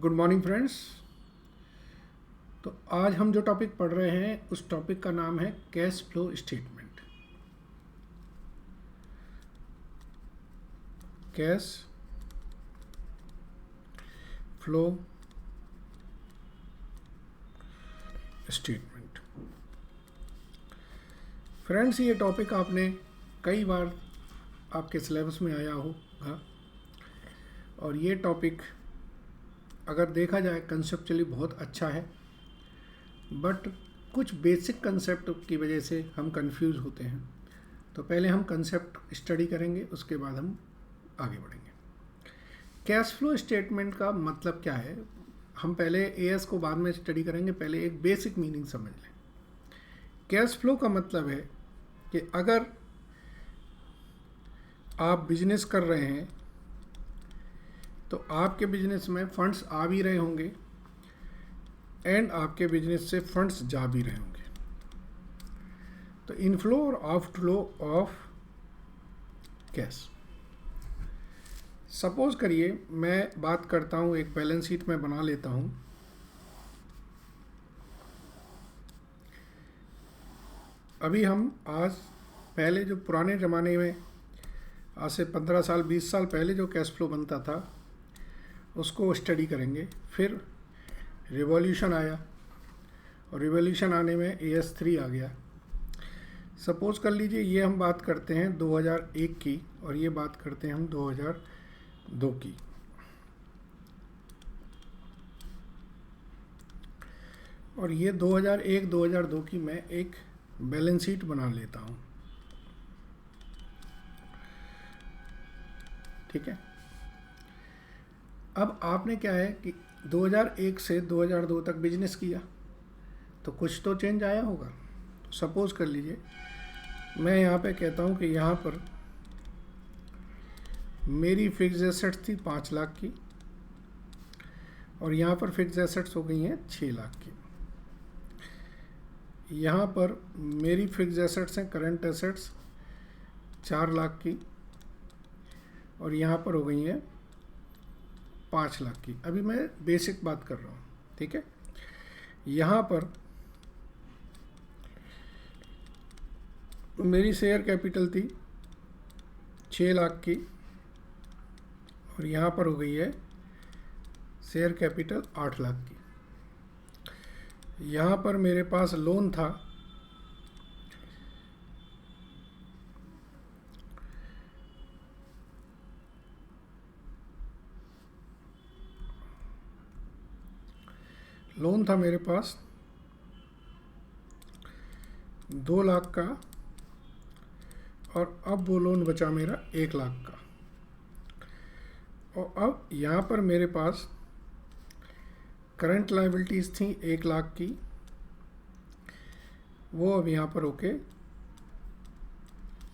Good morning friends. तो आज हम जो टॉपिक पढ़ रहे हैं उस टॉपिक का नाम है cash flow statement. Cash flow statement. Friends, ये टॉपिक आपने कई बार आपके सिलेबस में आया होगा और ये टॉपिक अगर देखा जाए कंसेप्चुअली बहुत अच्छा है, बट कुछ बेसिक कंसेप्ट की वजह से हम कंफ्यूज होते हैं। तो पहले हम कंसेप्ट स्टडी करेंगे, उसके बाद हम आगे बढ़ेंगे। कैश फ्लो स्टेटमेंट का मतलब क्या है, हम पहले एएस को बाद में स्टडी करेंगे, पहले एक बेसिक मीनिंग समझ लें। कैश फ्लो का मतलब है कि अगर आप बिजनेस कर रहे हैं तो आपके बिजनेस में फंड्स आ भी रहे होंगे एंड आपके बिजनेस से फंड्स जा भी रहे होंगे। तो इनफ्लो और आउटफ्लो ऑफ कैश। सपोज करिए मैं बात करता हूँ, एक बैलेंस शीट में बना लेता हूँ। अभी हम आज पहले जो पुराने ज़माने में आज से 15 साल 20 साल पहले जो कैश फ्लो बनता था उसको स्टडी करेंगे। फिर रिवॉल्यूशन आया और रिवॉल्यूशन आने में AS3 आ गया। सपोज कर लीजिए ये हम बात करते हैं 2001 की और ये बात करते हैं हम 2002 की। और ये 2001-2002 की मैं एक बैलेंस शीट बना लेता हूँ, ठीक है। अब आपने क्या है कि 2001 से 2002 तक बिजनेस किया तो कुछ तो चेंज आया होगा। तो सपोज कर लीजिए मैं यहाँ पे कहता हूँ कि यहाँ पर मेरी फिक्स एसेट्स थी 5 लाख की और यहाँ पर फिक्स एसेट्स हो गई हैं 6 लाख की। यहाँ पर मेरी फिक्स एसेट्स हैं, करंट एसेट्स 4 लाख की और यहाँ पर हो गई हैं 5 लाख की। अभी मैं बेसिक बात कर रहा हूँ, ठीक है। यहाँ पर मेरी शेयर कैपिटल थी 6 लाख की और यहाँ पर हो गई है शेयर कैपिटल 8 लाख की। यहाँ पर मेरे पास लोन था मेरे पास 2 लाख का और अब वो लोन बचा मेरा 1 लाख का। और अब यहाँ पर मेरे पास करंट लायबिलिटीज़ थी 1 लाख की, वो अब यहाँ पर होके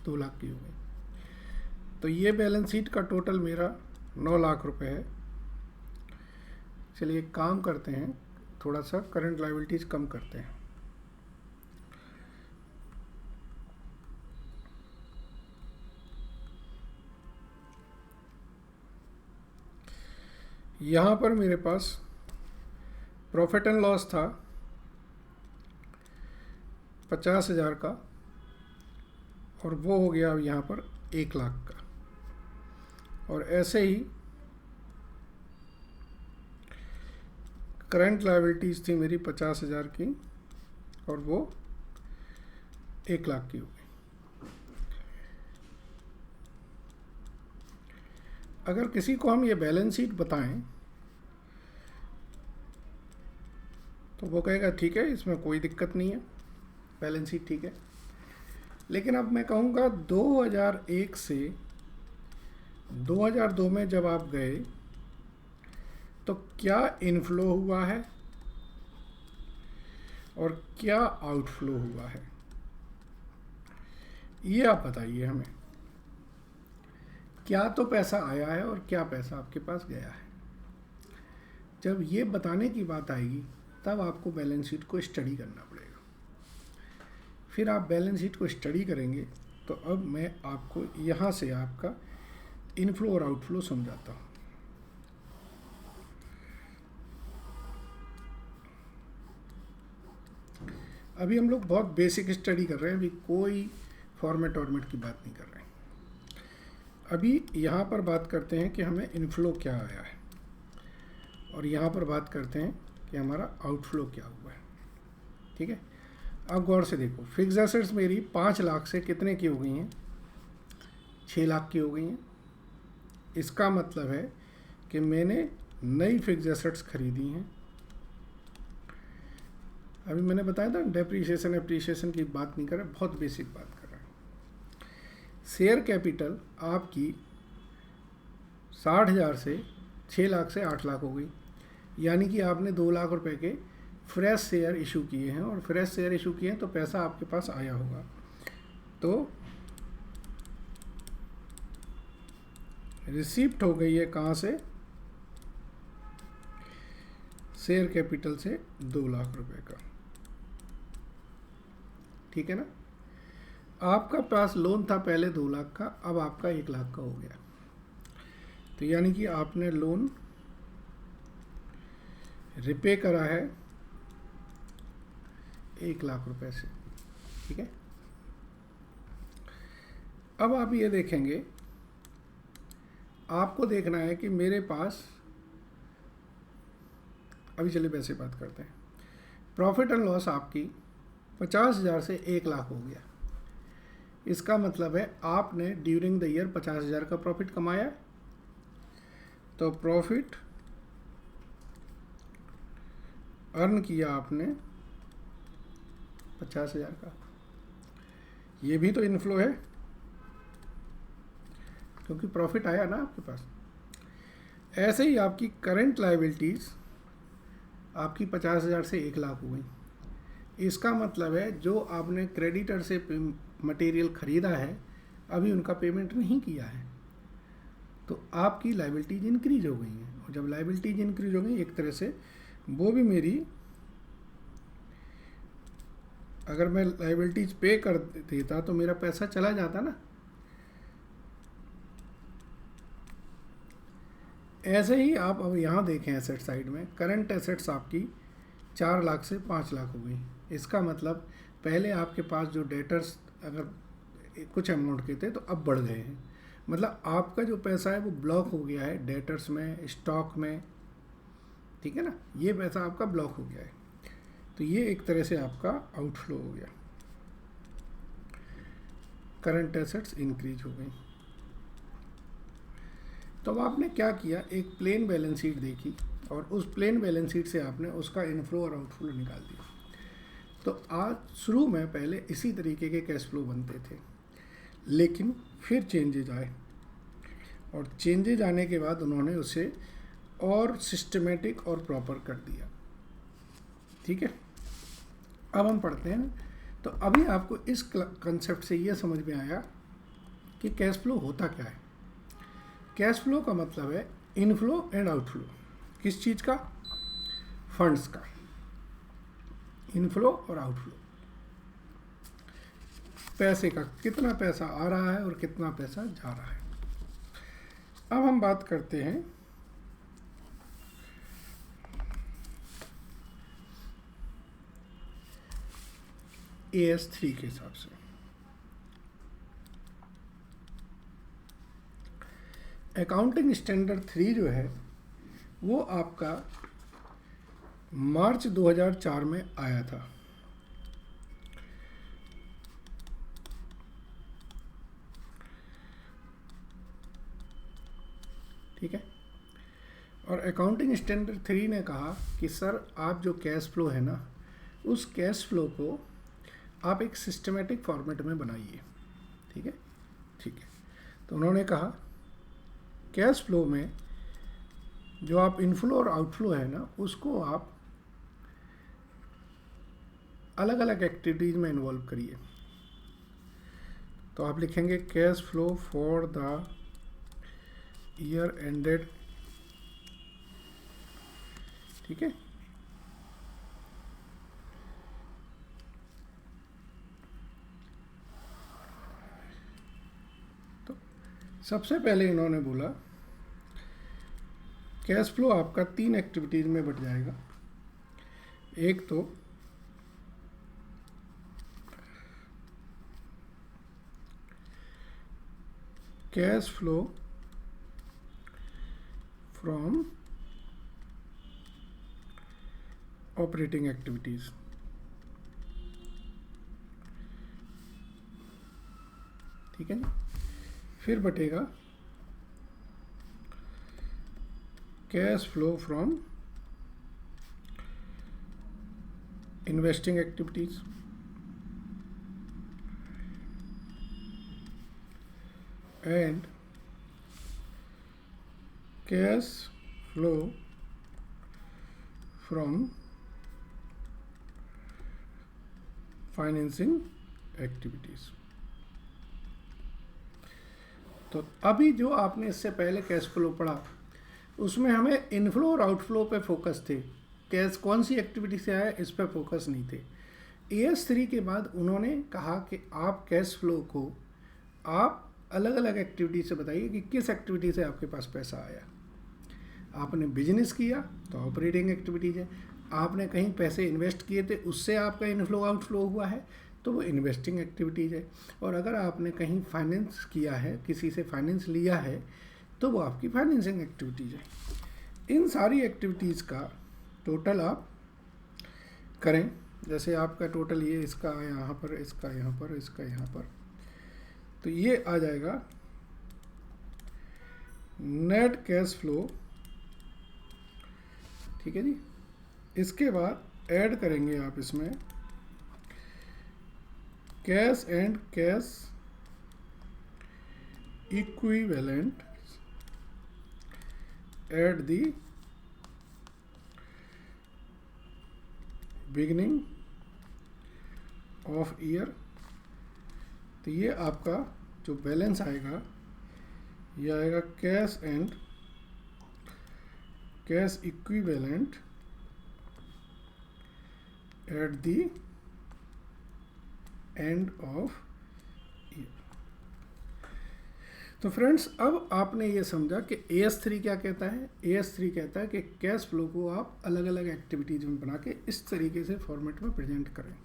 2 लाख की हो गई। तो ये बैलेंस शीट का टोटल मेरा 9 लाख रुपए है। चलिए एक काम करते हैं, थोड़ा सा करंट लायबिलिटीज़ कम करते हैं। यहाँ पर मेरे पास प्रॉफिट एंड लॉस था 50,000 का और वो हो गया अब यहाँ पर 1 लाख का। और ऐसे ही करंट लायबिलिटीज़ थी मेरी 50,000 की और वो 1 लाख की हो गई। अगर किसी को हम ये बैलेंस शीट बताएं तो वो कहेगा ठीक है, इसमें कोई दिक्कत नहीं है, बैलेंस शीट ठीक है। लेकिन अब मैं कहूँगा 2001 से 2002 में जब आप गए तो क्या इनफ्लो हुआ है और क्या आउटफ्लो हुआ है, ये आप बताइए हमें। क्या तो पैसा आया है और क्या पैसा आपके पास गया है। जब ये बताने की बात आएगी तब आपको बैलेंस शीट को स्टडी करना पड़ेगा। फिर आप बैलेंस शीट को स्टडी करेंगे तो अब मैं आपको यहाँ से आपका इनफ्लो और आउटफ्लो समझाता हूँ। अभी हम लोग बहुत बेसिक स्टडी कर रहे हैं, अभी कोई फॉर्मेट वॉर्मेट की बात नहीं कर रहे हैं। अभी यहाँ पर बात करते हैं कि हमें इनफ्लो क्या आया है, और यहाँ पर बात करते हैं कि हमारा आउटफ्लो क्या हुआ है। ठीक है, अब गौर से देखो, फिक्स एसेट्स मेरी 5 लाख से कितने की हो गई हैं, 6 लाख की हो गई हैं। इसका मतलब है कि मैंने नई फिक्स एसेट्स खरीदी हैं। अभी मैंने बताया था डेप्रीशिएशन एप्रीशिएशन की बात नहीं कर रहे, बहुत बेसिक बात कर रहे हैं। शेयर कैपिटल आपकी 60,000 से 6 लाख से 8 लाख हो गई, यानी कि आपने 2 लाख रुपए के फ्रेश शेयर इशू किए हैं, और फ्रेश शेयर इशू किए हैं तो पैसा आपके पास आया होगा। तो रिसीप्ट हो गई है कहाँ से, शेयर कैपिटल से 2 लाख रुपए का। ठीक है ना, आपका पास लोन था पहले 2 लाख का, अब आपका 1 लाख का हो गया। तो यानी कि आपने लोन रिपे करा है 1 लाख रुपए से। ठीक है, अब आप ये देखेंगे, आपको देखना है कि मेरे पास, अभी चलिए वैसे बात करते हैं, प्रॉफिट एंड लॉस आपकी 50,000 से 1 लाख हो गया। इसका मतलब है आपने ड्यूरिंग द ईयर 50,000 का प्रॉफिट कमाया। तो प्रॉफिट अर्न किया आपने 50,000 का, ये भी तो इनफ्लो है, क्योंकि प्रॉफिट आया ना आपके पास। ऐसे ही आपकी करंट लायबिलिटीज़ आपकी 50,000 से 1 लाख हो गई। इसका मतलब है जो आपने क्रेडिटर से मटेरियल ख़रीदा है, अभी उनका पेमेंट नहीं किया है, तो आपकी लायबिलिटीज इंक्रीज हो गई हैं। और जब लायबिलिटीज इंक्रीज हो गई, एक तरह से वो भी मेरी, अगर मैं लायबिलिटीज पे कर देता तो मेरा पैसा चला जाता ना। ऐसे ही आप अब यहाँ देखें, एसेट साइड में करंट एसेट्स आपकी 4 लाख से 5 लाख हो गई। इसका मतलब पहले आपके पास जो डेटर्स अगर कुछ अमाउंट के थे तो अब बढ़ गए हैं, मतलब आपका जो पैसा है वो ब्लॉक हो गया है डेटर्स में, स्टॉक में। ठीक है ना, ये पैसा आपका ब्लॉक हो गया है, तो ये एक तरह से आपका आउटफ्लो हो गया, करंट एसेट्स इंक्रीज हो गई। तो अब आपने क्या किया, एक प्लेन बैलेंस शीट देखी, और उस प्लेन बैलेंस शीट से आपने उसका इनफ्लो और आउटफ्लो निकाल दिया। तो आज शुरू में पहले इसी तरीके के कैश फ्लो बनते थे, लेकिन फिर चेंजेज आए, और चेंजेज आने के बाद उन्होंने उसे और सिस्टमेटिक और प्रॉपर कर दिया। ठीक है, अब हम पढ़ते हैं। तो अभी आपको इस कंसेप्ट से ये समझ में आया कि कैश फ्लो होता क्या है। कैश फ्लो का मतलब है इनफ्लो एंड आउटफ्लो। किस चीज़ का, फंड्स का, इनफ्लो और आउटफ्लो। पैसे का, कितना पैसा आ रहा है और कितना पैसा जा रहा है। अब हम बात करते हैं AS3 के हिसाब से। अकाउंटिंग स्टैंडर्ड 3 जो है वो आपका मार्च 2004 में आया था। ठीक है, और अकाउंटिंग स्टैंडर्ड 3 ने कहा कि सर आप जो कैश फ्लो है ना, उस कैश फ्लो को आप एक सिस्टमेटिक फॉर्मेट में बनाइए। ठीक है, ठीक है। तो उन्होंने कहा कैश फ्लो में जो आप इनफ्लो और आउटफ्लो है ना, उसको आप अलग अलग एक्टिविटीज़ में इन्वॉल्व करिए। तो आप लिखेंगे cash flow for the year ended. ठीक है, तो सबसे पहले इन्होंने बोला कैश फ्लो आपका 3 एक्टिविटीज़ में बट जाएगा। एक तो cash flow from operating activities. ठीक है जी। फिर बटेगा cash flow from investing activities and cash flow from financing activities. तो अभी जो आपने इससे पहले कैश फ्लो पढ़ा उसमें हमें इनफ्लो और आउटफ्लो पे फोकस थे, कैश कौन सी एक्टिविटी से आया इस पर फोकस नहीं थे। AS3 के बाद उन्होंने कहा कि आप कैश फ्लो को आप अलग अलग एक्टिविटी से बताइए कि किस एक्टिविटी से आपके पास पैसा आया। आपने बिजनेस किया तो ऑपरेटिंग एक्टिविटीज है, आपने कहीं पैसे इन्वेस्ट किए थे उससे आपका इनफ्लो आउटफ्लो हुआ है तो वो इन्वेस्टिंग एक्टिविटीज़ है, और अगर आपने कहीं फाइनेंस किया है, किसी से फाइनेंस लिया है तो वो आपकी फाइनेंसिंग एक्टिविटीज़ है। इन सारी एक्टिविटीज़ का टोटल आप करें, जैसे आपका टोटल ये इसका यहाँ पर, इसका यहाँ पर, इसका यहाँ पर, तो ये आ जाएगा नेट कैश फ्लो। ठीक है जी। इसके बाद ऐड करेंगे आप इसमें cash and cash equivalent at the beginning of year. तो ये आपका जो बैलेंस आएगा ये आएगा cash and cash equivalent at the end of year. तो फ्रेंड्स अब आपने ये समझा कि AS3 क्या कहता है। AS3 कहता है कि कैश फ्लो को आप अलग अलग एक्टिविटीज में बना के इस तरीके से फॉर्मेट में प्रेजेंट करें।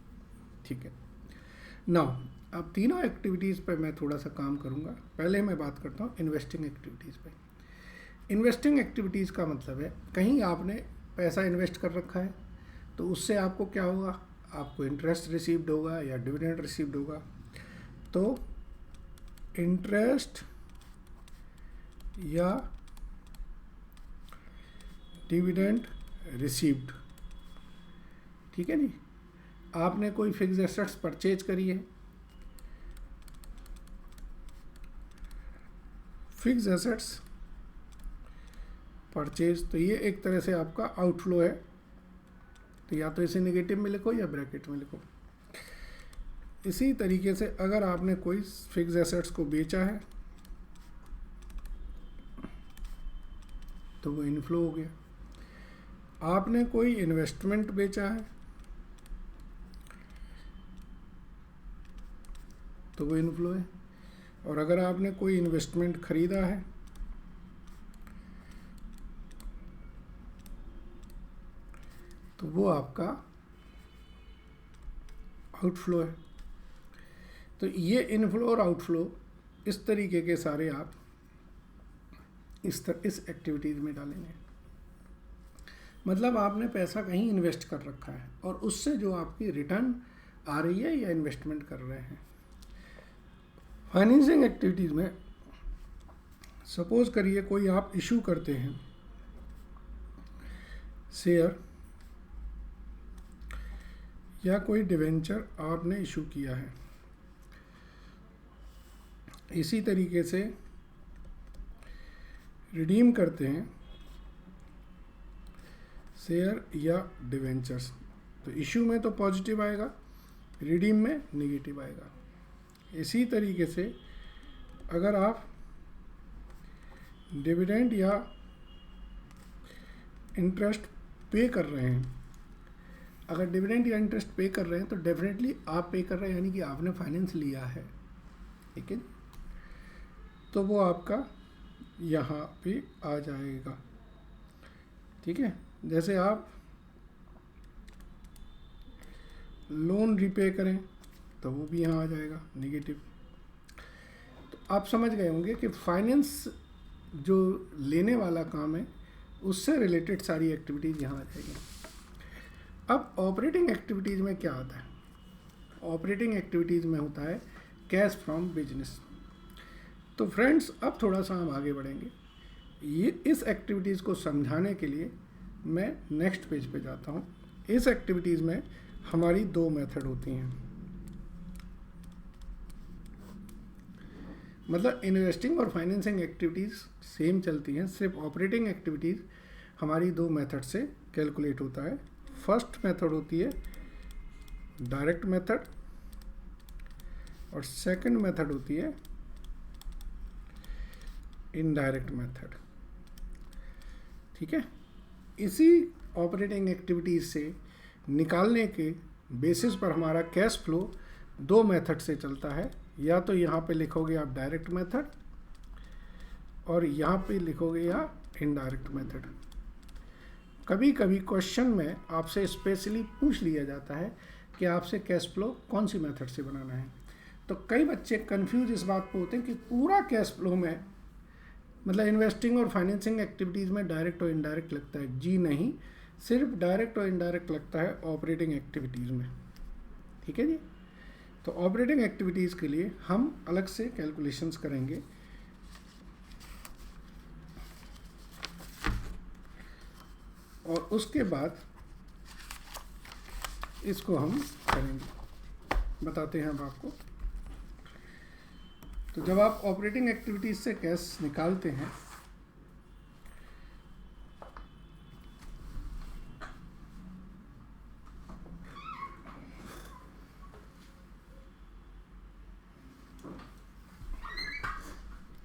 ठीक है। नाउ अब तीनों एक्टिविटीज़ पे मैं थोड़ा सा काम करूँगा। पहले मैं बात करता हूँ इन्वेस्टिंग एक्टिविटीज़ पे। इन्वेस्टिंग एक्टिविटीज़ का मतलब है कहीं आपने पैसा इन्वेस्ट कर रखा है तो उससे आपको क्या होगा, आपको इंटरेस्ट रिसीव्ड होगा या डिविडेंड रिसीव्ड होगा। तो इंटरेस्ट या डिविडेंड रिसीव्ड। ठीक है जी। आपने कोई फिक्स एसेट्स परचेज करी है, फिक्स एसेट्स परचेज, तो ये एक तरह से आपका आउटफ्लो है। तो या तो इसे नेगेटिव में लिखो या ब्रैकेट में लिखो। इसी तरीके से अगर आपने कोई फिक्स एसेट्स को बेचा है तो वो इनफ्लो हो गया। आपने कोई इन्वेस्टमेंट बेचा है तो वो इनफ्लो है, और अगर आपने कोई इन्वेस्टमेंट खरीदा है तो वो आपका आउटफ्लो है। तो ये इनफ्लो और आउटफ्लो इस तरीके के सारे आप इस एक्टिविटीज़ में डालेंगे। मतलब आपने पैसा कहीं इन्वेस्ट कर रखा है और उससे जो आपकी रिटर्न आ रही है या इन्वेस्टमेंट कर रहे हैं। फाइनेंसिंग एक्टिविटीज़ में सपोज करिए कोई आप इशू करते हैं शेयर या कोई डिवेंचर आपने इशू किया है। इसी तरीके से रिडीम करते हैं शेयर या डिवेंचर्स। तो इशू में तो पॉजिटिव आएगा, रिडीम में नेगेटिव आएगा। इसी तरीके से अगर आप डिविडेंड या इंटरेस्ट पे कर रहे हैं, अगर डिविडेंड या इंटरेस्ट पे कर रहे हैं तो डेफिनेटली आप पे कर रहे हैं, यानी कि आपने फाइनेंस लिया है। ठीक है। तो वो आपका यहाँ पे आ जाएगा। ठीक है। जैसे आप लोन रिपे करें तो वो भी यहाँ आ जाएगा नेगेटिव। तो आप समझ गए होंगे कि फाइनेंस जो लेने वाला काम है उससे रिलेटेड सारी एक्टिविटीज़ यहाँ आ जाएगी। अब ऑपरेटिंग एक्टिविटीज़ में क्या आता है? ऑपरेटिंग एक्टिविटीज़ में होता है कैश फ्रॉम बिजनेस। तो फ्रेंड्स अब थोड़ा सा हम आगे बढ़ेंगे। ये इस एक्टिविटीज़ को समझाने के लिए मैं नेक्स्ट पेज पे जाता हूँ। इस एक्टिविटीज़ में हमारी दो मेथड होती हैं, मतलब इन्वेस्टिंग और फाइनेंसिंग एक्टिविटीज़ सेम चलती हैं, सिर्फ ऑपरेटिंग एक्टिविटीज़ हमारी दो मेथड से कैलकुलेट होता है। फर्स्ट मेथड होती है डायरेक्ट मेथड और सेकंड मेथड होती है इनडायरेक्ट मेथड। ठीक है, इसी ऑपरेटिंग एक्टिविटीज़ से निकालने के बेसिस पर हमारा कैश फ्लो दो मेथड से चलता है। या तो यहाँ पे लिखोगे आप डायरेक्ट मेथड और यहाँ पे लिखोगे या इनडायरेक्ट मेथड। कभी कभी क्वेश्चन में आपसे स्पेशली पूछ लिया जाता है कि आपसे कैश फ्लो कौन सी मेथड से बनाना है। तो कई बच्चे कंफ्यूज इस बात पे होते हैं कि पूरा कैश फ्लो में मतलब इन्वेस्टिंग और फाइनेंसिंग एक्टिविटीज़ में डायरेक्ट और इनडायरेक्ट लगता है। जी नहीं, सिर्फ डायरेक्ट और इनडायरेक्ट लगता है ऑपरेटिंग एक्टिविटीज़ में। ठीक है जी। तो ऑपरेटिंग एक्टिविटीज़ के लिए हम अलग से कैलकुलेशंस करेंगे। और उसके बाद इसको हम करेंगे, बताते हैं अब आपको। तो जब आप ऑपरेटिंग एक्टिविटीज से कैश निकालते हैं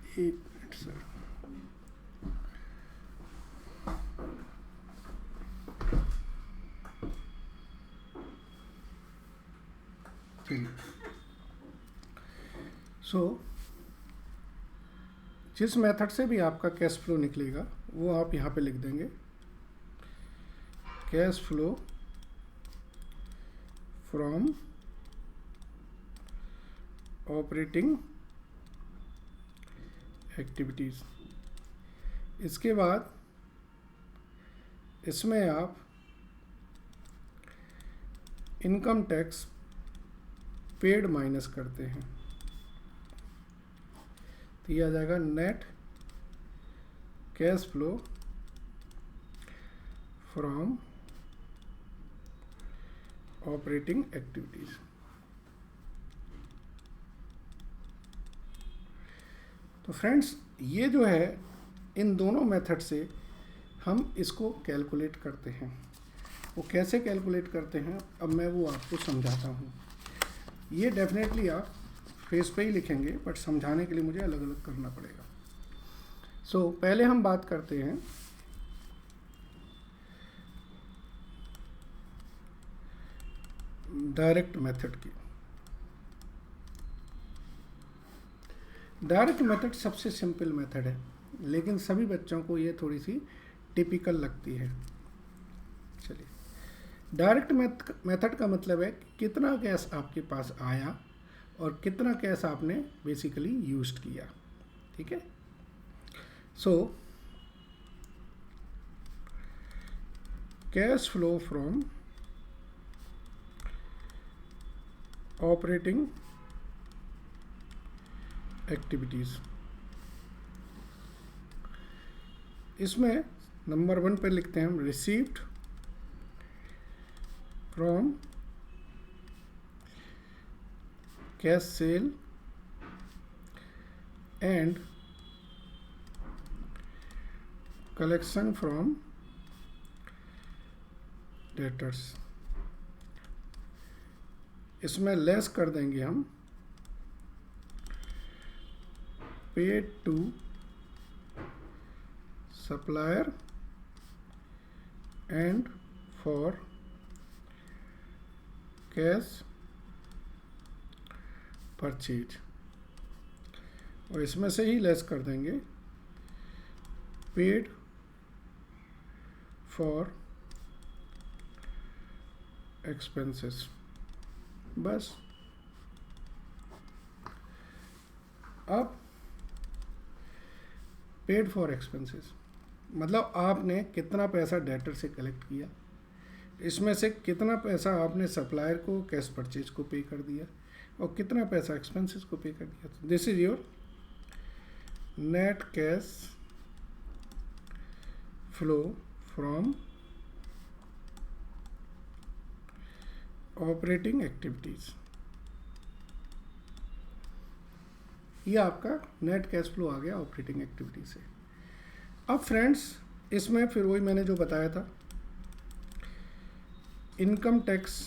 एक मिनट सर, सो जिस मेथड से भी आपका कैश फ्लो निकलेगा वो आप यहाँ पे लिख देंगे, cash flow from operating activities. इसके बाद इसमें आप इनकम टैक्स पेड माइनस करते हैं, तो ये आ जाएगा net cash flow from operating activities. तो फ्रेंड्स ये जो है इन दोनों मेथड से हम इसको कैलकुलेट करते हैं। वो कैसे कैलकुलेट करते हैं अब मैं वो आपको समझाता हूँ। ये डेफिनेटली आप फेस पे ही लिखेंगे बट समझाने के लिए मुझे अलग अलग करना पड़ेगा। सो पहले हम बात करते हैं डायरेक्ट मेथड की। डायरेक्ट मेथड सबसे सिंपल मेथड है, लेकिन सभी बच्चों को ये थोड़ी सी टिपिकल लगती है। चलिए, डायरेक्ट मेथड का मतलब है कि कितना कैश आपके पास आया और कितना कैश आपने बेसिकली यूज्ड किया। ठीक है, so cash flow from operating activities, इसमें नंबर 1 पे लिखते हैं हम received from cash sale and collection from debtors. इसमें लेस कर देंगे हम paid to supplier and for cash purchase, और इसमें से ही लेस कर देंगे पेड फॉर एक्सपेंसेस। बस अब पेड फॉर एक्सपेंसेस, मतलब आपने कितना पैसा डेटर से कलेक्ट किया, इसमें से कितना पैसा आपने सप्लायर को कैश परचेज को पे कर दिया और कितना पैसा एक्सपेंसेस को पे कर दिया। तो this is your net cash flow from operating activities. ये आपका नेट कैश फ्लो आ गया ऑपरेटिंग एक्टिविटी से। अब फ्रेंड्स इसमें फिर वही मैंने जो बताया था, इनकम टैक्स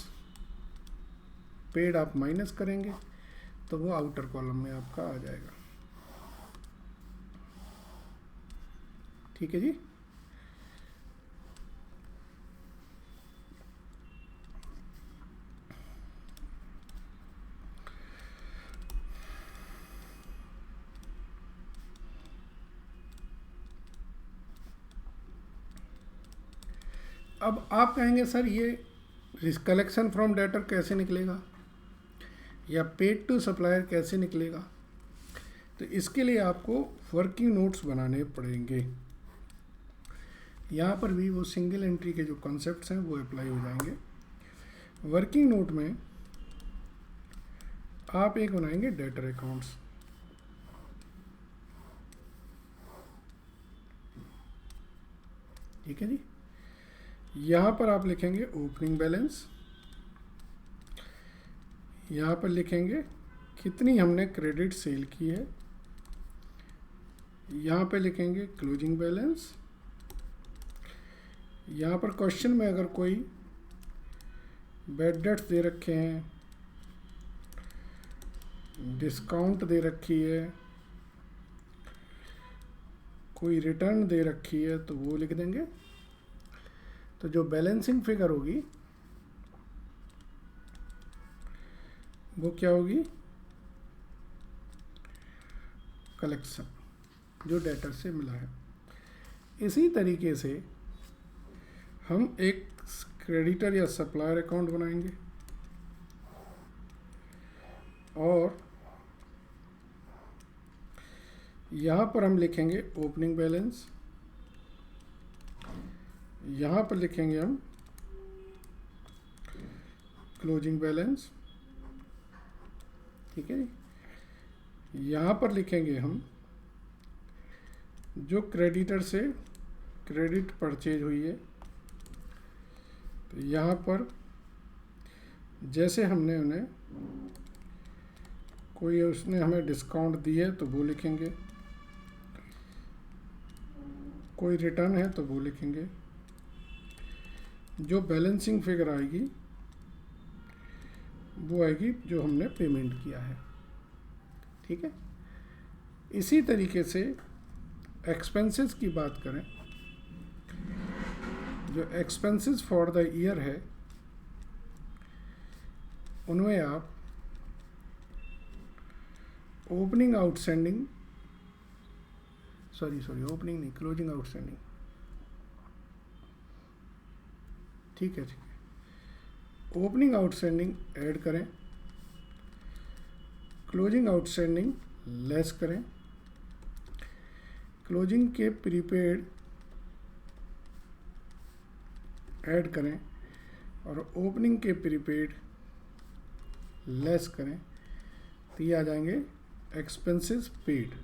पेड आप माइनस करेंगे तो वो आउटर कॉलम में आपका आ जाएगा। ठीक है जी। अब आप कहेंगे सर ये कलेक्शन फ्रॉम डेटर कैसे निकलेगा या पेड टू सप्लायर कैसे निकलेगा। तो इसके लिए आपको वर्किंग नोट्स बनाने पड़ेंगे। यहाँ पर भी वो सिंगल एंट्री के जो कॉन्सेप्ट्स हैं वो अप्लाई हो जाएंगे। वर्किंग नोट में आप एक बनाएंगे डेटर अकाउंट्स, ठीक है जी। यहाँ पर आप लिखेंगे ओपनिंग बैलेंस, यहाँ पर लिखेंगे कितनी हमने क्रेडिट सेल की है, यहाँ पे लिखेंगे क्लोजिंग बैलेंस। यहाँ पर क्वेश्चन में अगर कोई बैड डेट्स दे रखे हैं, डिस्काउंट दे रखी है, कोई रिटर्न दे रखी है तो वो लिख देंगे। तो जो बैलेंसिंग फिगर होगी वो क्या होगी, कलेक्शन जो डेटर से मिला है। इसी तरीके से हम एक क्रेडिटर या सप्लायर अकाउंट बनाएंगे और यहाँ पर हम लिखेंगे ओपनिंग बैलेंस, यहाँ पर लिखेंगे हम क्लोजिंग बैलेंस, ठीक है जी। यहाँ पर लिखेंगे हम जो क्रेडिटर से क्रेडिट परचेज हुई है, तो यहाँ पर जैसे हमने उन्हें कोई उसने हमें डिस्काउंट दी है तो वो लिखेंगे, कोई रिटर्न है तो वो लिखेंगे। जो बैलेंसिंग फिगर आएगी वो आएगी जो हमने पेमेंट किया है, ठीक है। इसी तरीके से एक्सपेंसेस की बात करें, जो एक्सपेंसेस फॉर द ईयर है उनमें आप ओपनिंग आउटस्टैंडिंग ओपनिंग नहीं, क्लोजिंग आउटस्टैंडिंग, ठीक है। ओपनिंग आउटस्टैंडिंग ऐड करें, क्लोजिंग आउटस्टैंडिंग लेस करें, क्लोजिंग के प्रीपेड ऐड करें और ओपनिंग के प्रीपेड लेस करें, तो ये आ जाएंगे expenses paid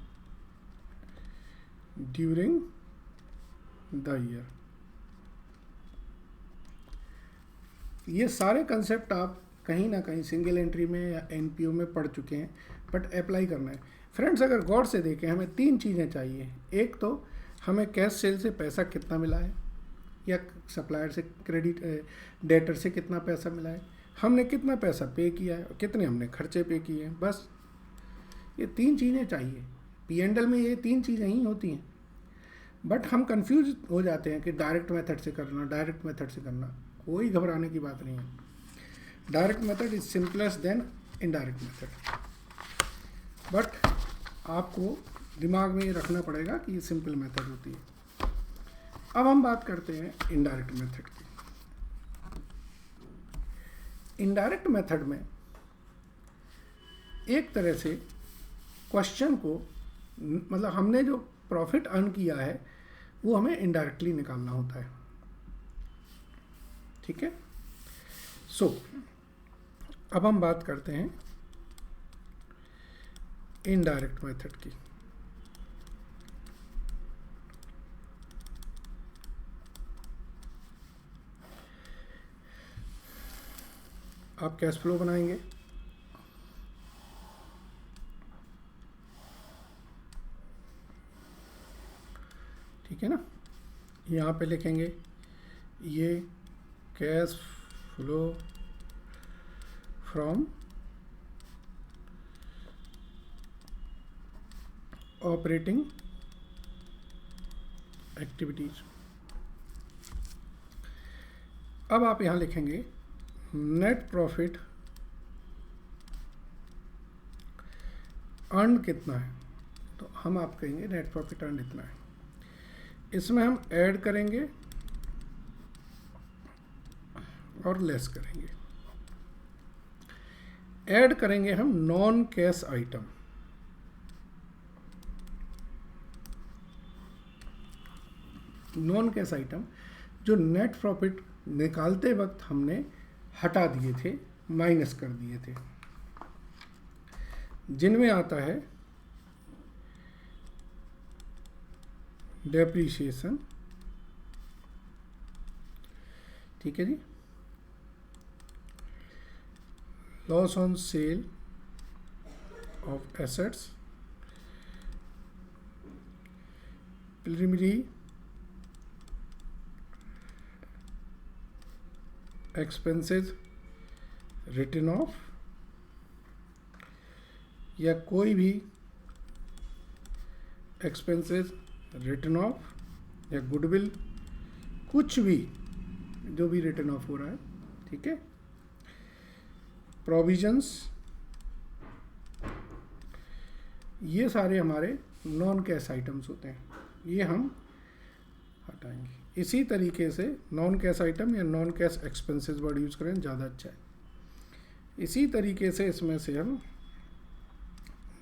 during the year. ये सारे कंसेप्ट आप कहीं ना कहीं सिंगल एंट्री में या एनपीओ में पढ़ चुके हैं, बट अप्लाई करना है। फ्रेंड्स अगर गौर से देखें, हमें तीन चीज़ें चाहिए। एक तो हमें कैश सेल से पैसा कितना मिला है या सप्लायर से क्रेडिट डेटर से कितना पैसा मिला है, हमने कितना पैसा पे किया है और कितने हमने खर्चे पे किए हैं। बस ये तीन चीज़ें चाहिए। P&L में ये तीन चीज़ें ही होती हैं, बट हम कंफ्यूज हो जाते हैं कि डायरेक्ट मेथड से करना, डायरेक्ट मेथड से करना। कोई घबराने की बात नहीं है। Direct method is simplest than indirect method, but आपको दिमाग में ये रखना पड़ेगा कि ये सिंपल मेथड होती है। अब हम बात करते हैं इनडायरेक्ट मेथड की। इनडायरेक्ट मेथड में एक तरह से क्वेश्चन को, मतलब हमने जो प्रॉफिट अर्न किया है वो हमें इनडायरेक्टली निकालना होता है। ठीक है। सो अब हम बात करते हैं इनडायरेक्ट मेथड की। आप कैश फ्लो बनाएंगे, ठीक है ना। यहाँ पे लिखेंगे ये cash flow from operating activities. अब आप यहाँ लिखेंगे नेट प्रॉफिट अर्न कितना है, तो हम आप कहेंगे नेट प्रॉफिट अर्न इतना है। इसमें हम ऐड करेंगे और लेस करेंगे। ऐड करेंगे हम non cash item, non cash item जो नेट प्रॉफिट निकालते वक्त हमने हटा दिए थे, माइनस कर दिए थे, जिनमें आता है डेप्रीशिएशन, ठीक है जी, loss on sale of assets, preliminary expenses written off, या कोई भी एक्सपेंसेस रिटन ऑफ या गुडविल, कुछ भी जो भी रिटन ऑफ हो रहा है, ठीक है। प्रोविजंस, ये सारे हमारे नॉन कैश आइटम्स होते हैं, ये हम हटाएंगे। इसी तरीके से नॉन कैश आइटम या non cash expenses word use करें ज़्यादा अच्छा है। इसी तरीके से इसमें से हम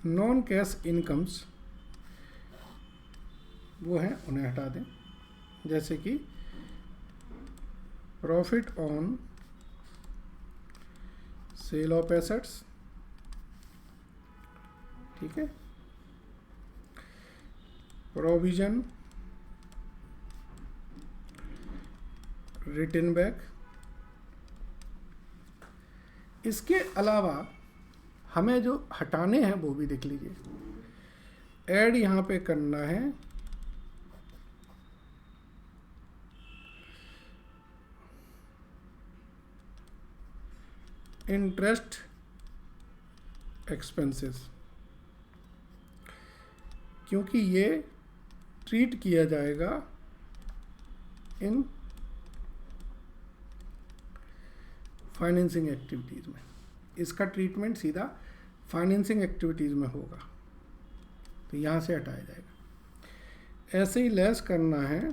नॉन कैश इनकम्स वो हैं उन्हें हटा दें, जैसे कि profit on sale of assets, ठीक है, प्रोविजन रिटन बैक। इसके अलावा हमें जो हटाने हैं वो भी देख लीजिए। ऐड यहाँ पे करना है इंटरेस्ट एक्सपेंसेस, क्योंकि ये ट्रीट किया जाएगा इन फाइनेंसिंग एक्टिविटीज़ में। इसका ट्रीटमेंट सीधा फाइनेंसिंग एक्टिविटीज़ में होगा, तो यहाँ से हटाया जाएगा। ऐसे ही लेस करना है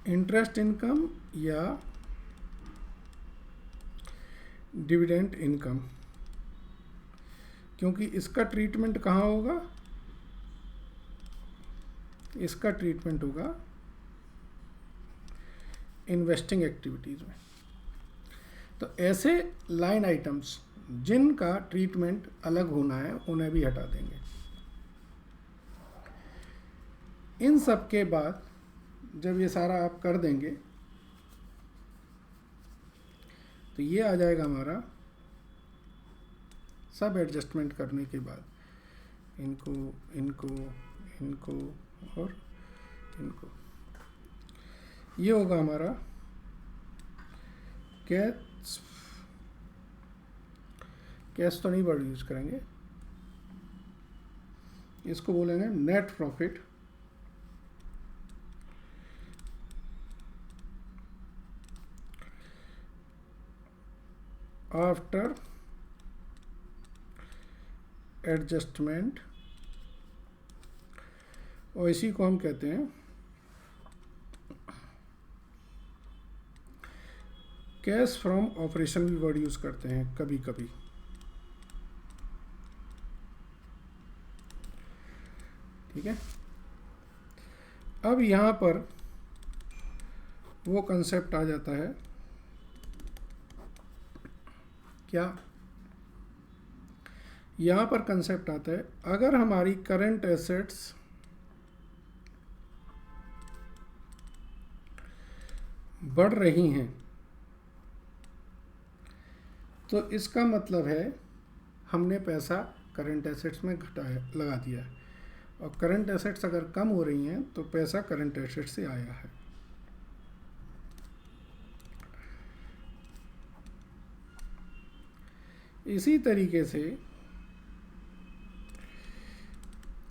इंटरेस्ट इनकम या डिविडेंड इनकम, क्योंकि इसका ट्रीटमेंट कहाँ होगा, इसका ट्रीटमेंट होगा इन्वेस्टिंग एक्टिविटीज़ में। तो ऐसे लाइन आइटम्स जिनका ट्रीटमेंट अलग होना है उन्हें भी हटा देंगे। इन सब के बाद जब ये सारा आप कर देंगे तो ये आ जाएगा हमारा सब एडजस्टमेंट करने के बाद, इनको इनको इनको और इनको, ये होगा हमारा कैश तो नहीं वर्ड यूज करेंगे, इसको बोलेंगे नेट प्रॉफिट आफ्टर एडजस्टमेंट, और इसी को हम कहते हैं कैश फ्रॉम ऑपरेशन भी वर्ड यूज करते हैं कभी कभी। ठीक है। अब यहाँ पर वो कंसेप्ट आ जाता है क्या, यहाँ पर कंसेप्ट आता है अगर हमारी करंट एसेट्स बढ़ रही हैं तो इसका मतलब है हमने पैसा करंट एसेट्स में घटाया, लगा दिया है, और करंट एसेट्स अगर कम हो रही हैं तो पैसा करंट एसेट्स से आया है। इसी तरीके से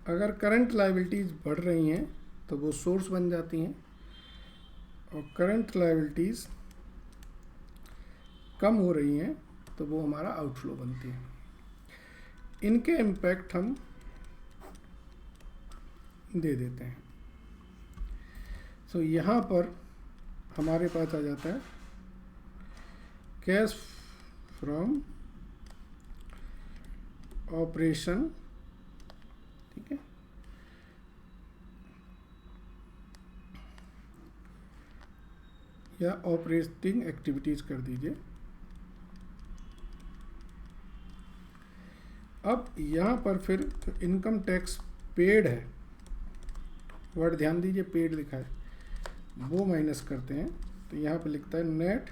अगर करंट लायबिलिटीज़ बढ़ रही हैं तो वो सोर्स बन जाती हैं, और करंट लायबिलिटीज़ कम हो रही हैं तो वो हमारा आउटफ्लो बनती है। इनके इम्पैक्ट हम दे देते हैं। सो यहाँ पर हमारे पास आ जाता है कैश फ्रॉम ऑपरेशन, ठीक है, या ऑपरेटिंग एक्टिविटीज कर दीजिए। अब यहाँ पर फिर जो इनकम टैक्स पेड है, वर्ड ध्यान दीजिए, पेड लिखा है, वो माइनस करते हैं। तो यहाँ पर लिखता है net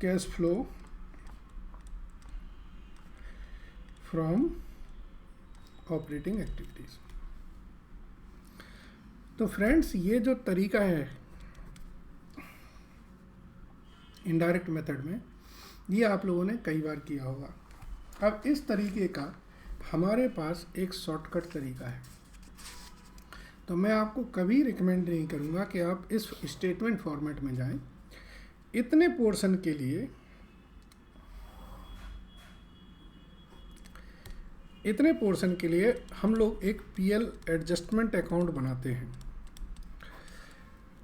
cash flow from operating activities. तो फ्रेंड्स, ये जो तरीका है इनडायरेक्ट मेथड में, ये आप लोगों ने कई बार किया होगा। अब इस तरीके का हमारे पास एक शॉर्टकट तरीका है, तो मैं आपको कभी रिकमेंड नहीं करूँगा कि आप इस स्टेटमेंट फॉर्मेट में जाएं। इतने पोर्शन के लिए हम लोग एक पीएल एडजस्टमेंट अकाउंट बनाते हैं।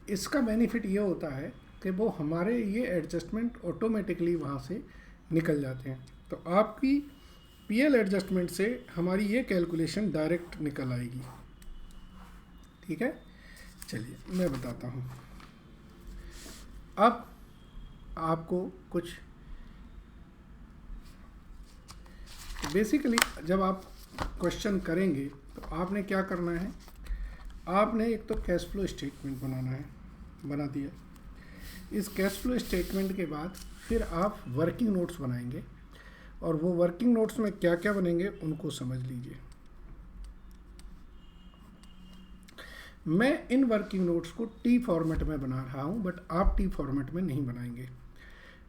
इसका बेनिफिट ये होता है कि वो हमारे ये एडजस्टमेंट ऑटोमेटिकली वहाँ से निकल जाते हैं। तो आपकी पीएल एडजस्टमेंट से हमारी ये कैलकुलेशन डायरेक्ट निकल आएगी। ठीक है, चलिए मैं बताता हूँ। अब आपको कुछ बेसिकली जब आप क्वेश्चन करेंगे तो आपने क्या करना है, आपने एक तो कैश फ्लो स्टेटमेंट बनाना है, बना दिया। इस कैश फ्लो स्टेटमेंट के बाद फिर आप वर्किंग नोट्स बनाएंगे, और वो वर्किंग नोट्स में क्या क्या बनेंगे उनको समझ लीजिए। मैं इन वर्किंग नोट्स को टी फॉर्मेट में बना रहा हूँ, बट आप टी फॉर्मेट में नहीं बनाएंगे।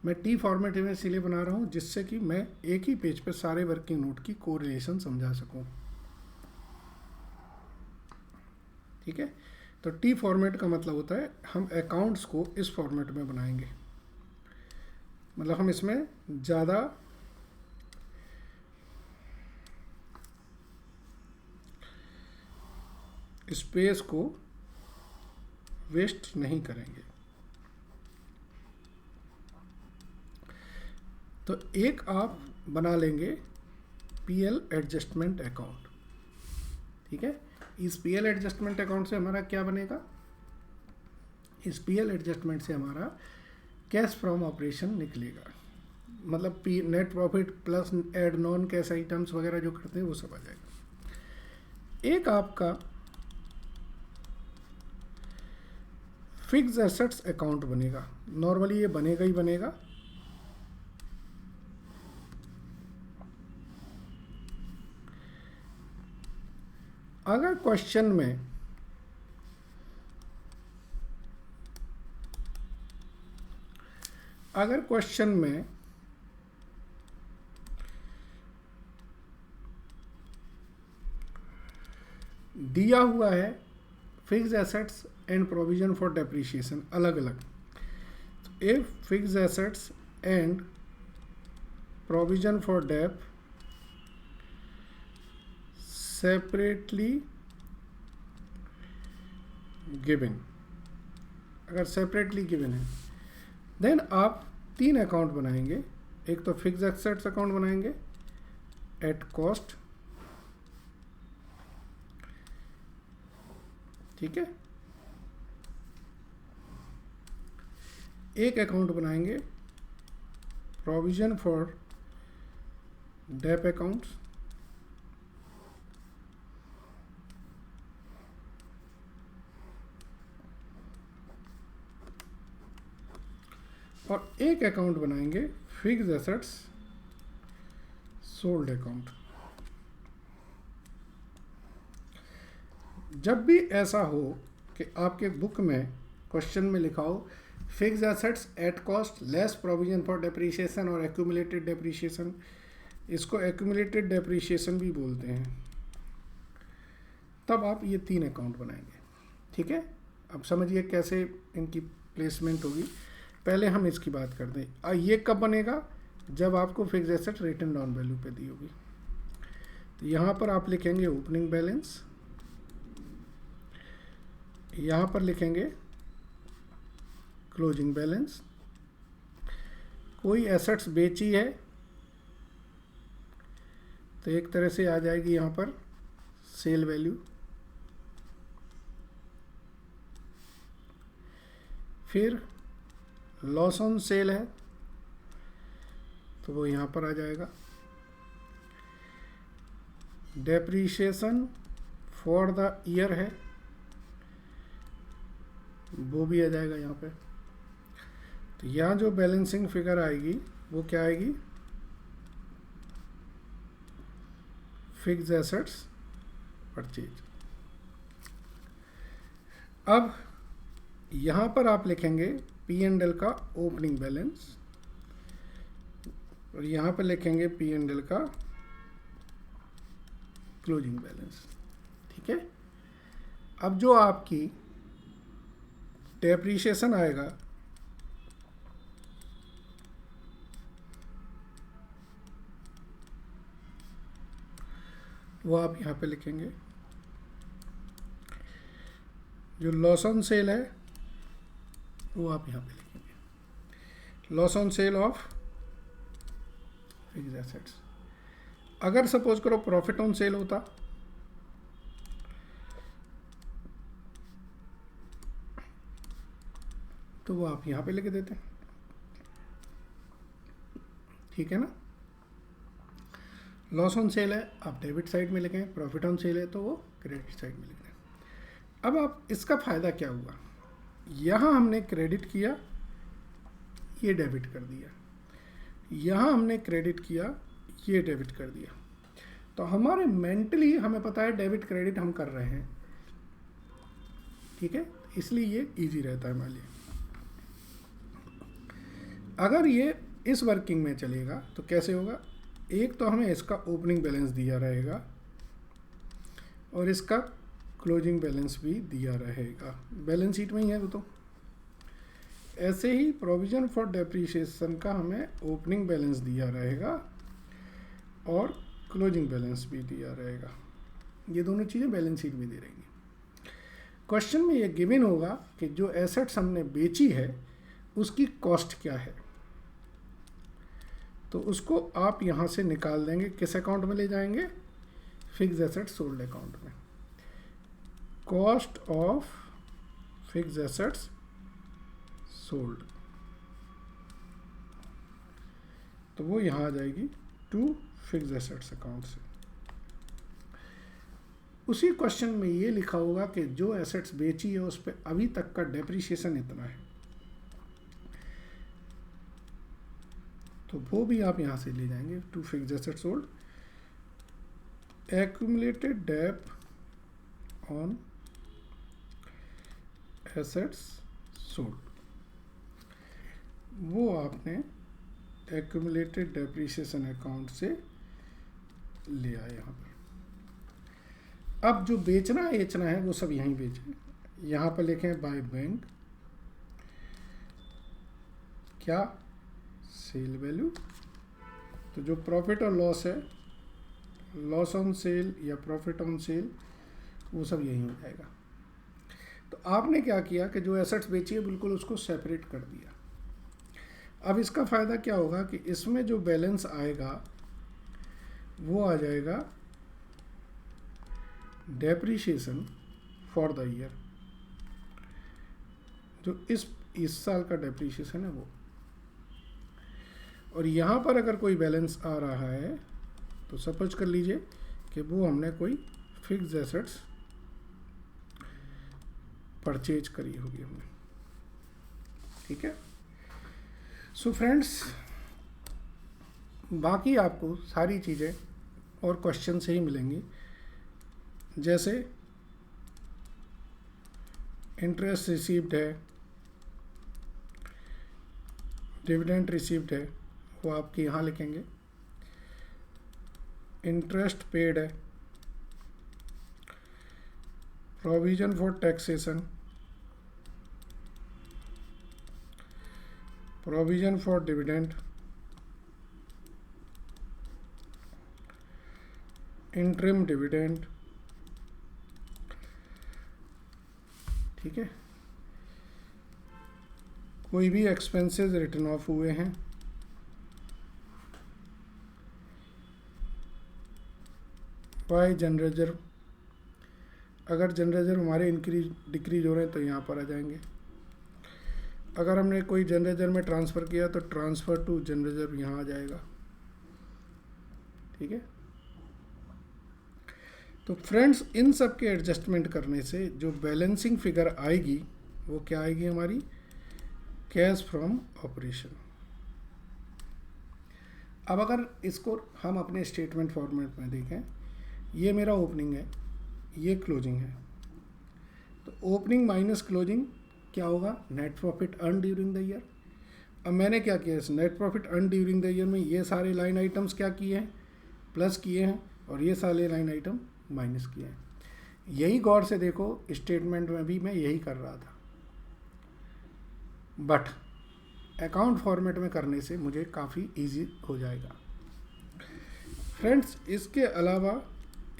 मैं टी फॉर्मेट में इसलिए बना रहा हूँ जिससे कि मैं एक ही पेज पे सारे वर्किंग नोट की कोरिलेशन समझा सकूँ। ठीक है, तो टी फॉर्मेट का मतलब होता है हम अकाउंट्स को इस फॉर्मेट में बनाएंगे, मतलब हम इसमें ज़्यादा स्पेस को वेस्ट नहीं करेंगे। तो एक आप बना लेंगे पीएल एडजस्टमेंट अकाउंट। ठीक है, इस पीएल एडजस्टमेंट अकाउंट से हमारा क्या बनेगा, इस पीएल एडजस्टमेंट से हमारा कैश फ्रॉम ऑपरेशन निकलेगा, मतलब net profit plus add non cash items वगैरह जो करते हैं वो सब आ जाएगा। एक आपका फिक्स एसेट्स अकाउंट बनेगा, नॉर्मली ये बनेगा ही बनेगा। अगर क्वेश्चन में दिया हुआ है fix assets and provision for depreciation अलग अलग, तो if fix assets and provision for dep separately given, अगर सेपरेटली गिवन है देन आप 3 अकाउंट बनाएंगे। एक तो फिक्स एसेट्स अकाउंट बनाएंगे एट कॉस्ट, ठीक है। एक अकाउंट बनाएंगे प्रोविजन फॉर डेप अकाउंट्स, और एक अकाउंट बनाएंगे फिक्स्ड एसेट्स सोल्ड अकाउंट। जब भी ऐसा हो कि आपके बुक में क्वेश्चन में लिखा हो fixed assets at cost less provision for depreciation और एक्यूमुलेटेड डेप्रीशिएशन, इसको एक्यूमुलेटेड डेप्रीशिएशन भी बोलते हैं, तब आप ये 3 अकाउंट बनाएंगे। ठीक है, अब समझिए कैसे इनकी प्लेसमेंट होगी। पहले हम इसकी बात कर दें। ये कब बनेगा? जब आपको fixed asset written down value पे दी होगी। तो यहाँ पर आप लिखेंगे ओपनिंग बैलेंस, यहाँ पर लिखेंगे क्लोजिंग बैलेंस। कोई एसेट्स बेची है तो एक तरह से आ जाएगी यहाँ पर सेल वैल्यू, फिर लॉस ऑन सेल है तो वो यहाँ पर आ जाएगा, डेप्रीशिएशन फॉर द ईयर है वो भी आ जाएगा यहाँ पे। तो यहाँ जो बैलेंसिंग फिगर आएगी वो क्या आएगी? Fixed assets purchase. अब यहाँ पर आप लिखेंगे P&L का ओपनिंग बैलेंस और यहाँ पर लिखेंगे P&L का क्लोजिंग बैलेंस। ठीक है, अब जो आपकी डेप्रीशिएशन आएगा वो आप यहाँ पे लिखेंगे, जो लॉस ऑन सेल है वो आप यहाँ पे लिखेंगे, loss on sale of fixed assets. अगर सपोज करो प्रॉफिट ऑन सेल होता तो वो आप यहाँ पे लिख देते। ठीक है ना, लॉस ऑन सेल है आप डेबिट साइड में लिखें, प्रॉफिट ऑन सेल है तो वो क्रेडिट साइड में लिख दें। अब आप इसका फ़ायदा क्या हुआ? यहाँ हमने क्रेडिट किया, ये डेबिट कर दिया, यहाँ हमने क्रेडिट किया, ये डेबिट कर दिया। तो हमारे मेंटली हमें पता है डेबिट क्रेडिट हम कर रहे हैं। ठीक है, इसलिए ये इजी रहता है हमारे लिए। अगर ये इस वर्किंग में चलेगा तो कैसे होगा? एक तो हमें इसका ओपनिंग बैलेंस दिया रहेगा और इसका क्लोजिंग बैलेंस भी दिया रहेगा, बैलेंस शीट में ही है वो। तो ऐसे ही प्रोविजन फॉर डेप्रीशिएशन का हमें ओपनिंग बैलेंस दिया रहेगा और क्लोजिंग बैलेंस भी दिया रहेगा। ये दोनों चीज़ें बैलेंस शीट में दी रहेंगी। क्वेश्चन में ये गिवन होगा कि जो एसेट्स हमने बेची है उसकी कॉस्ट क्या है, तो उसको आप यहाँ से निकाल देंगे। किस अकाउंट में ले जाएंगे? फिक्स्ड एसेट्स सोल्ड अकाउंट में। Cost of fixed assets sold, तो वो यहाँ आ जाएगी टू फिक्स्ड एसेट्स अकाउंट से। उसी क्वेश्चन में ये लिखा होगा कि जो एसेट्स बेची है उस पर अभी तक का डेप्रीशिएशन इतना है, तो वो भी आप यहाँ से ले जाएंगे to fixed assets sold, accumulated dep on assets sold, वो आपने एक्यूमुलेटेड डेप्रीशिएशन अकाउंट से ले आए यहाँ पर। अब जो बेचना है वो सब यहीं बेचें। यहाँ पर लिखें बाय बैंक, क्या? Sale value. तो जो प्रॉफिट और लॉस है, लॉस ऑन सेल या प्रॉफिट ऑन सेल, वो सब यही हो जाएगा। तो आपने क्या किया कि जो एसेट्स बेची है बिल्कुल उसको सेपरेट कर दिया। अब इसका फ़ायदा क्या होगा कि इसमें जो बैलेंस आएगा वो आ जाएगा डेप्रीशिएशन फॉर द ईयर। जो इस साल का डेप्रीशिएशन है वो। और यहाँ पर अगर कोई बैलेंस आ रहा है तो सपोज कर लीजिए कि वो हमने कोई फिक्स्ड एसेट्स परचेज करी होगी हमने, ठीक है। सो फ्रेंड्स, बाकी आपको सारी चीज़ें और क्वेश्चन से ही मिलेंगी, जैसे इंटरेस्ट रिसीव्ड है, डिविडेंड रिसीव्ड है, वो आपके यहाँ लिखेंगे, इंटरेस्ट पेड है, provision for taxation, provision for dividend, interim dividend, ठीक है। कोई भी एक्सपेंसेस रिटर्न ऑफ हुए हैं, बाय जनरल रिजर्व, अगर जनरल रिजर्व हमारे इंक्रीज डिक्रीज हो रहे हैं तो यहाँ पर आ जाएंगे। अगर हमने कोई जनरल रिजर्व में ट्रांसफ़र किया तो ट्रांसफ़र टू जनरल रिजर्व यहाँ आ जाएगा, ठीक है। तो फ्रेंड्स, इन सब के एडजस्टमेंट करने से जो बैलेंसिंग फिगर आएगी वो क्या आएगी हमारी, कैश फ्रॉम ऑपरेशन। अब अगर इसको हम अपने स्टेटमेंट फॉर्मेट में देखें, ये मेरा ओपनिंग है, ये क्लोजिंग है, तो ओपनिंग माइनस क्लोजिंग क्या होगा, net profit earn during the year. अब मैंने क्या किया, इस net profit earn during the year में ये सारे लाइन आइटम्स क्या किए हैं, प्लस किए हैं, और ये सारे लाइन आइटम माइनस किए हैं। यही गौर से देखो, स्टेटमेंट में भी मैं यही कर रहा था, बट अकाउंट फॉर्मेट में करने से मुझे काफ़ी इजी हो जाएगा। फ्रेंड्स, इसके अलावा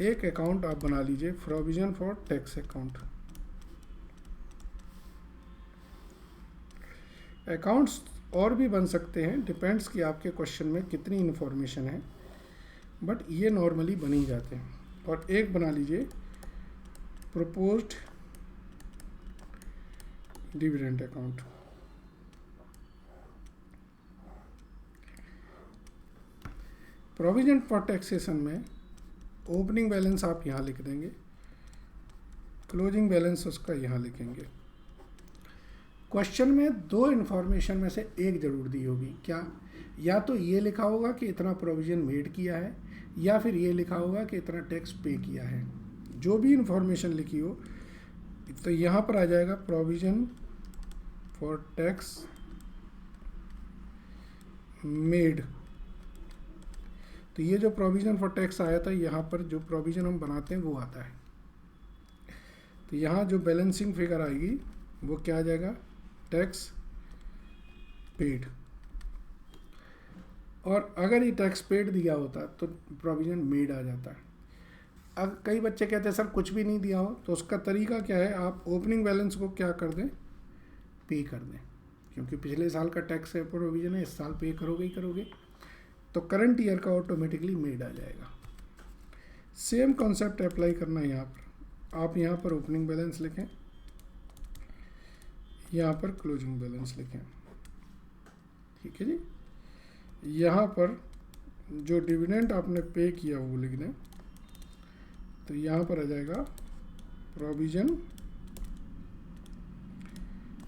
एक अकाउंट आप बना लीजिए, provision for tax account. Accounts और भी बन सकते हैं, डिपेंड्स कि आपके क्वेश्चन में कितनी इन्फॉर्मेशन है, बट ये नॉर्मली बन ही जाते हैं। और एक बना लीजिए proposed dividend account. Provision for taxation में ओपनिंग बैलेंस आप यहाँ लिख देंगे, क्लोजिंग बैलेंस उसका यहाँ लिखेंगे। क्वेश्चन में दो इन्फॉर्मेशन में से एक जरूर दी होगी, क्या, या तो ये लिखा होगा कि इतना प्रोविजन मेड किया है, या फिर ये लिखा होगा कि इतना टैक्स पे किया है। जो भी इन्फॉर्मेशन लिखी हो तो यहाँ पर आ जाएगा प्रोविजन फॉर टैक्स मेड। तो ये जो प्रोविजन फॉर टैक्स आया था, यहाँ पर जो प्रोविजन हम बनाते हैं वो आता है। तो यहाँ जो बैलेंसिंग फिगर आएगी वो क्या आ जाएगा, टैक्स पेड। और अगर ये टैक्स पेड दिया होता तो प्रोविजन मेड आ जाता है। अब कई बच्चे कहते हैं सर कुछ भी नहीं दिया हो, तो उसका तरीका क्या है, आप ओपनिंग बैलेंस को क्या कर दें, पे कर दें, क्योंकि पिछले साल का टैक्स प्रोविजन है, इस साल पे करोगे ही करोगे, तो करंट ईयर का ऑटोमेटिकली मेड आ जाएगा। सेम कॉन्सेप्ट अप्लाई करना है यहाँ पर। आप यहाँ पर ओपनिंग बैलेंस लिखें, यहाँ पर क्लोजिंग बैलेंस लिखें, ठीक है जी। यहाँ पर जो डिविडेंड आपने पे किया वो लिख दें, तो यहाँ पर आ जाएगा प्रोविजन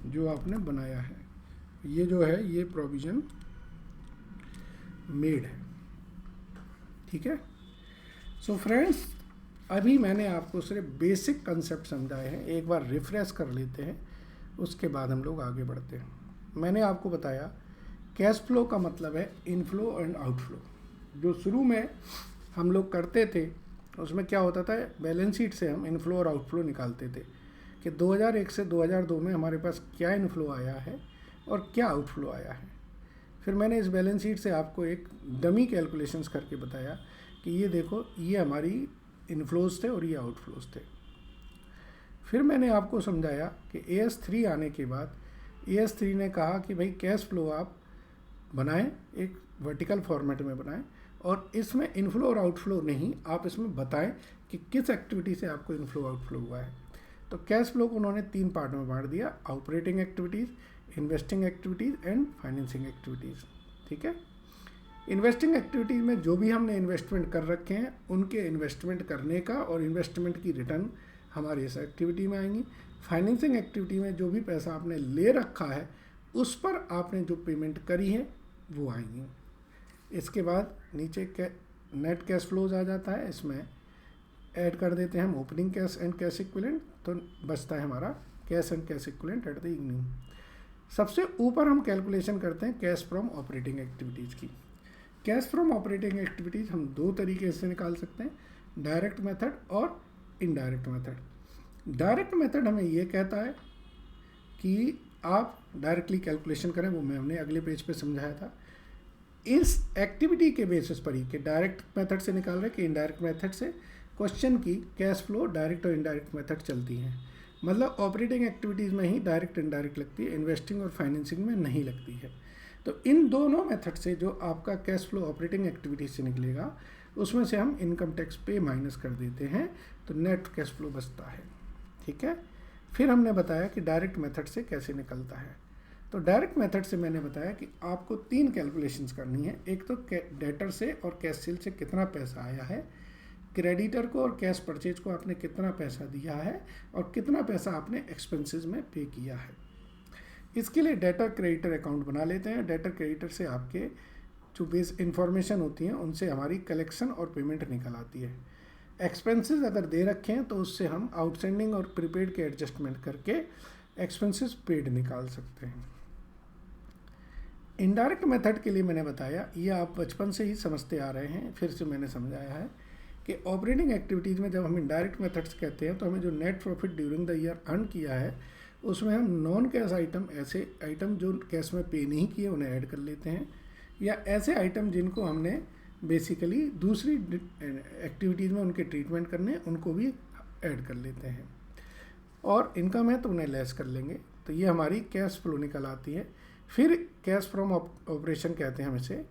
जो आपने बनाया है, ये जो है ये प्रोविजन मेड है, ठीक है। सो फ्रेंड्स, अभी मैंने आपको सिर्फ बेसिक कंसेप्ट समझाए हैं, एक बार रिफ्रेश कर लेते हैं, उसके बाद हम लोग आगे बढ़ते हैं। मैंने आपको बताया कैश फ्लो का मतलब है इनफ्लो एंड आउटफ्लो। जो शुरू में हम लोग करते थे उसमें क्या होता था, बैलेंस शीट से हम इनफ्लो और आउटफ्लो निकालते थे कि 2001 से 2002 में हमारे पास क्या इनफ्लो आया है और क्या आउटफ्लो आया है। फिर मैंने इस बैलेंस शीट से आपको एक डमी कैलकुलेशंस करके बताया कि ये देखो, ये हमारी इनफ्लोज थे और ये आउटफ्लोज थे। फिर मैंने आपको समझाया कि AS3 आने के बाद AS3 ने कहा कि भाई कैश फ्लो आप बनाएं, एक वर्टिकल फॉर्मेट में बनाएं, और इसमें इनफ्लो और आउटफ्लो नहीं, आप इसमें बताएं कि किस एक्टिविटी से आपको इनफ्लो आउटफ्लो हुआ है। तो कैश फ्लो को उन्होंने 3 पार्ट में बांट दिया, operating activities, investing activities and financing activities. ठीक है, इन्वेस्टिंग एक्टिविटीज़ में जो भी हमने इन्वेस्टमेंट कर रखे हैं उनके इन्वेस्टमेंट करने का और इन्वेस्टमेंट की रिटर्न हमारी इस एक्टिविटी में आएंगी। फाइनेंसिंग एक्टिविटी में जो भी पैसा आपने ले रखा है उस पर आपने जो पेमेंट करी है वो आएंगी। इसके बाद नीचे नेट कैश फ्लोज आ जाता है, इसमें ऐड कर देते हैं हम opening cash and cash equivalent, तो बचता है हमारा cash and cash equivalent at the evening. सबसे ऊपर हम कैलकुलेशन करते हैं कैश फ्रॉम ऑपरेटिंग एक्टिविटीज़ की। कैश फ्रॉम ऑपरेटिंग एक्टिविटीज़ हम 2 तरीके से निकाल सकते हैं, डायरेक्ट मेथड और इनडायरेक्ट मेथड। डायरेक्ट मेथड हमें ये कहता है कि आप डायरेक्टली कैलकुलेशन करें, वो हमने अगले पेज पे समझाया था। इस एक्टिविटी के बेसिस पर ही कि डायरेक्ट मेथड से निकाल रहे हैं कि इनडायरेक्ट मेथड से, क्वेश्चन की कैश फ्लो डायरेक्ट और इनडायरेक्ट मेथड चलती हैं। मतलब ऑपरेटिंग एक्टिविटीज़ में ही डायरेक्ट इनडायरेक्ट लगती है, इन्वेस्टिंग और फाइनेंसिंग में नहीं लगती है। तो इन दोनों मेथड से जो आपका कैश फ्लो ऑपरेटिंग एक्टिविटीज से निकलेगा उसमें से हम इनकम टैक्स पे माइनस कर देते हैं, तो नेट कैश फ्लो बचता है। ठीक है, फिर हमने बताया कि डायरेक्ट मेथड से कैसे निकलता है। तो डायरेक्ट मेथड से मैंने बताया कि आपको 3 कैलकुलेशंस करनी है। एक तो डेटर से और कैश सेल से कितना पैसा आया है, क्रेडिटर को और कैश परचेज को आपने कितना पैसा दिया है, और कितना पैसा आपने एक्सपेंसेस में पे किया है। इसके लिए डेटर क्रेडिटर अकाउंट बना लेते हैं। डेटर क्रेडिटर से आपके जो बेस इंफॉर्मेशन होती हैं उनसे हमारी कलेक्शन और पेमेंट निकल आती है। एक्सपेंसेस अगर दे रखे हैं तो उससे हम आउटस्टैंडिंग और प्रीपेड के एडजस्टमेंट करके एक्सपेंसेस पेड निकाल सकते हैं। इनडायरेक्ट मेथड के लिए मैंने बताया, ये आप बचपन से ही समझते आ रहे हैं, फिर से मैंने समझाया है कि ऑपरेटिंग एक्टिविटीज़ में जब हम इनडायरेक्ट मेथड्स कहते हैं तो हमें जो net profit during the year earn किया है उसमें हम नॉन कैश आइटम, ऐसे आइटम जो कैश में पे नहीं किए उन्हें ऐड कर लेते हैं, या ऐसे आइटम जिनको हमने बेसिकली दूसरी एक्टिविटीज़ में उनके ट्रीटमेंट करने उनको भी ऐड कर लेते हैं, और इनकम है तो उन्हें लेस कर लेंगे। तो ये हमारी कैश फ्लो निकल आती है। फिर कैश फ्रॉम ऑपरेशन कहते हैं हम इसे।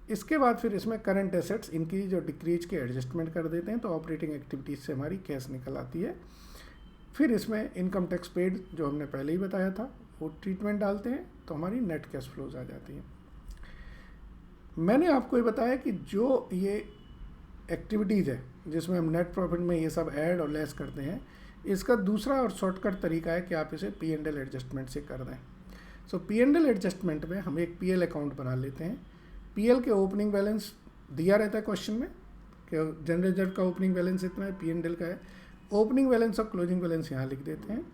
इसके बाद फिर इसमें करंट एसेट्स इंक्रीज और डिक्रीज के एडजस्टमेंट कर देते हैं, तो ऑपरेटिंग एक्टिविटीज़ से हमारी कैश निकल आती है। फिर इसमें इनकम टैक्स पेड जो हमने पहले ही बताया था वो ट्रीटमेंट डालते हैं, तो हमारी नेट कैश फ्लोज आ जाती हैं। मैंने आपको ये बताया कि जो ये एक्टिविटीज़ है जिसमें हम नेट प्रॉफिट में ये सब ऐड और लेस करते हैं, इसका दूसरा और शॉर्टकट तरीका है कि आप इसे P&L एडजस्टमेंट से कर दें। सो P&L एडजस्टमेंट में हम एक PL अकाउंट बना लेते हैं। PL के ओपनिंग बैलेंस दिया रहता है क्वेश्चन में कि जनरल रिजर्व का ओपनिंग बैलेंस इतना है, P&L का है, ओपनिंग बैलेंस और क्लोजिंग बैलेंस यहाँ लिख देते हैं।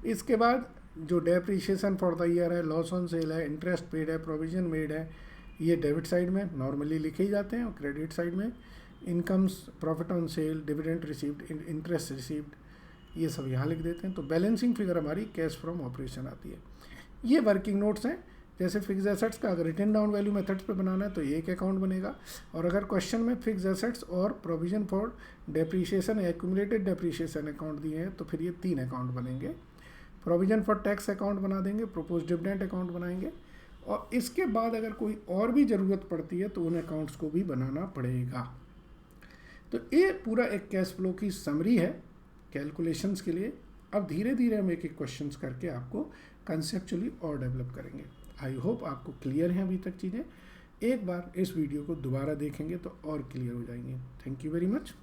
इसके बाद जो डेप्रीशिएशन फॉर द ईयर है, लॉस ऑन सेल है, इंटरेस्ट पेड है, प्रोविजन मेड है, ये डेबिट साइड में नॉर्मली लिखे ही जाते हैं, और क्रेडिट साइड में incomes, profit on cell, dividend received, interest received, ये सब यहाँ लिख देते हैं। तो बैलेंसिंग फिगर हमारी कैश फ्रॉम ऑपरेशन आती है। ये वर्किंग नोट्स हैं। जैसे फिक्स एसेट्स का अगर रिटर्न डाउन वैल्यू मेथड्स पे बनाना है तो एक अकाउंट बनेगा, और अगर क्वेश्चन में फिक्स एसेट्स और प्रोविजन फॉर डेप्रीशिएशन या एक्यूमुलेटेड डेप्रीशिएशन अकाउंट दिए हैं तो फिर ये 3 अकाउंट बनेंगे। प्रोविजन फॉर टैक्स अकाउंट बना देंगे, प्रोपोज डिविडेंड अकाउंट बनाएंगे, और इसके बाद अगर कोई और भी ज़रूरत पड़ती है तो उन अकाउंट्स को भी बनाना पड़ेगा। तो ये पूरा एक कैश फ्लो की समरी है कैलकुलेशंस के लिए। अब धीरे धीरे हम एक एक क्वेश्चंस करके आपको कंसेप्चुअली और डेवलप करेंगे। आई होप आपको क्लियर हैं अभी तक चीज़ें। एक बार इस वीडियो को दोबारा देखेंगे तो और क्लियर हो जाएंगे। Thank you very much.